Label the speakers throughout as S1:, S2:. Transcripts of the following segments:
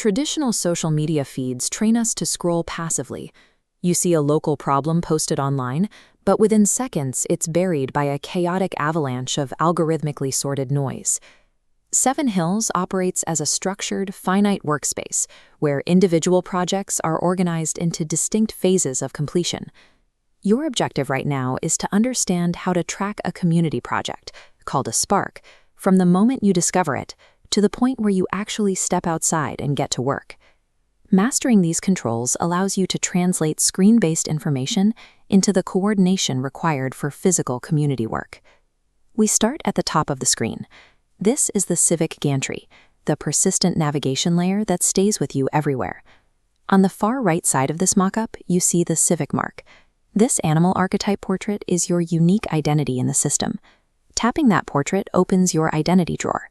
S1: Traditional social media feeds train us to scroll passively. You see a local problem posted online, but within seconds it's buried by a chaotic avalanche of algorithmically sorted noise. Seven Hills operates as a structured, finite workspace where individual projects are organized into distinct phases of completion. Your objective right now is to understand how to track a community project, called a spark, from the moment you discover it to the point where you actually step outside and get to work. Mastering these controls allows you to translate screen-based information into the coordination required for physical community work. We start at the top of the screen. This is the civic gantry, the persistent navigation layer that stays with you everywhere. On the far right side of this mockup, you see the civic mark. This animal archetype portrait is your unique identity in the system. Tapping that portrait opens your identity drawer.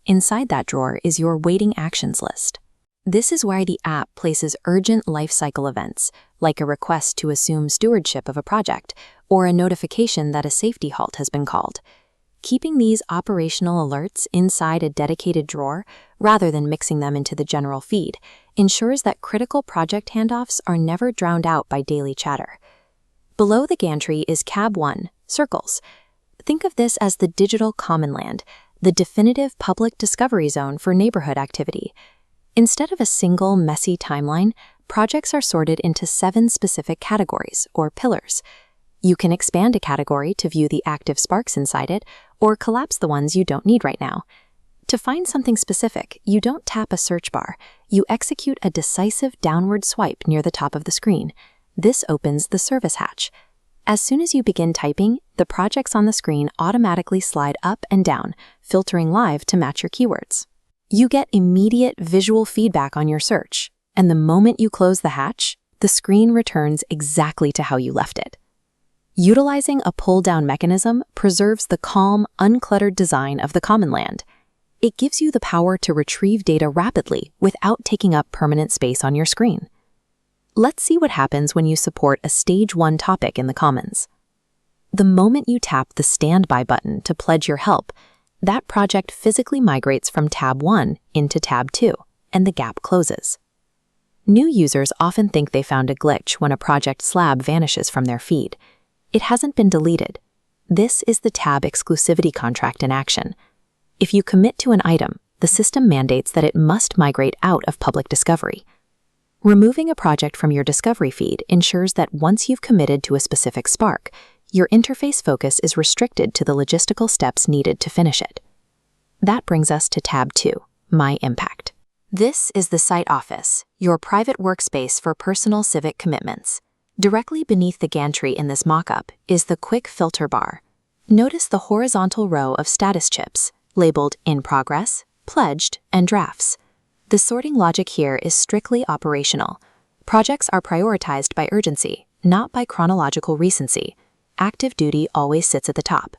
S1: Inside that drawer is your waiting actions list. This is why the app places urgent lifecycle events, like a request to assume stewardship of a project, or a notification that a safety halt has been called. Keeping these operational alerts inside a dedicated drawer, rather than mixing them into the general feed, ensures that critical project handoffs are never drowned out by daily chatter. Below the gantry is Cab 1, Circles. Think of this as the digital common land, the definitive public discovery zone for neighborhood activity. Instead of a single, messy timeline, projects are sorted into 7 specific categories, or pillars. You can expand a category to view the active sparks inside it, or collapse the ones you don't need right now. To find something specific, you don't tap a search bar. You execute a decisive downward swipe near the top of the screen. This opens the service hatch. As soon as you begin typing, the projects on the screen automatically slide up and down, filtering live to match your keywords. You get immediate visual feedback on your search, and the moment you close the hatch, the screen returns exactly to how you left it. Utilizing a pull-down mechanism preserves the calm, uncluttered design of the common land. It gives you the power to retrieve data rapidly without taking up permanent space on your screen. Let's see what happens when you support a Stage 1 topic in the Commons. The moment you tap the Standby button to pledge your help, that project physically migrates from Tab 1 into Tab 2, and the gap closes. New users often think they found a glitch when a project slab vanishes from their feed. It hasn't been deleted. This is the tab exclusivity contract in action. If you commit to an item, the system mandates that it must migrate out of public discovery. Removing a project from your discovery feed ensures that once you've committed to a specific spark, your interface focus is restricted to the logistical steps needed to finish it. That brings us to Tab 2, My Impact. This is the Site Office, your private workspace for personal civic commitments. Directly beneath the gantry in this mockup is the quick filter bar. Notice the horizontal row of status chips, labeled In Progress, Pledged, and Drafts. The sorting logic here is strictly operational. Projects are prioritized by urgency, not by chronological recency. Active duty always sits at the top.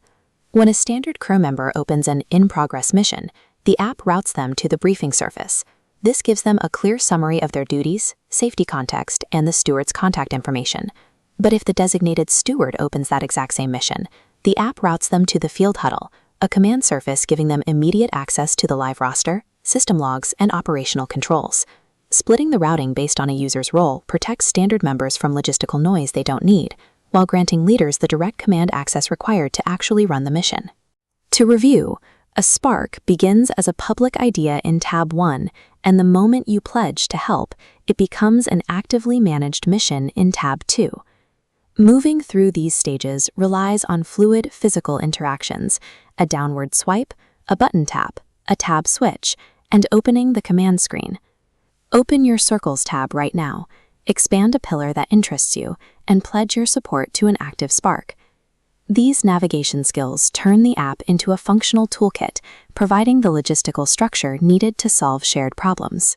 S1: When a standard crew member opens an in-progress mission, the app routes them to the briefing surface. This gives them a clear summary of their duties, safety context, and the steward's contact information. But if the designated steward opens that exact same mission, the app routes them to the field huddle, a command surface giving them immediate access to the live roster, system logs, and operational controls. Splitting the routing based on a user's role protects standard members from logistical noise they don't need, while granting leaders the direct command access required to actually run the mission. To review, a spark begins as a public idea in Tab 1, and the moment you pledge to help, it becomes an actively managed mission in Tab 2. Moving through these stages relies on fluid physical interactions, a downward swipe, a button tap, a tab switch, and opening the command screen. Open your Circles tab right now, expand a pillar that interests you, and pledge your support to an active spark. These navigation skills turn the app into a functional toolkit, providing the logistical structure needed to solve shared problems.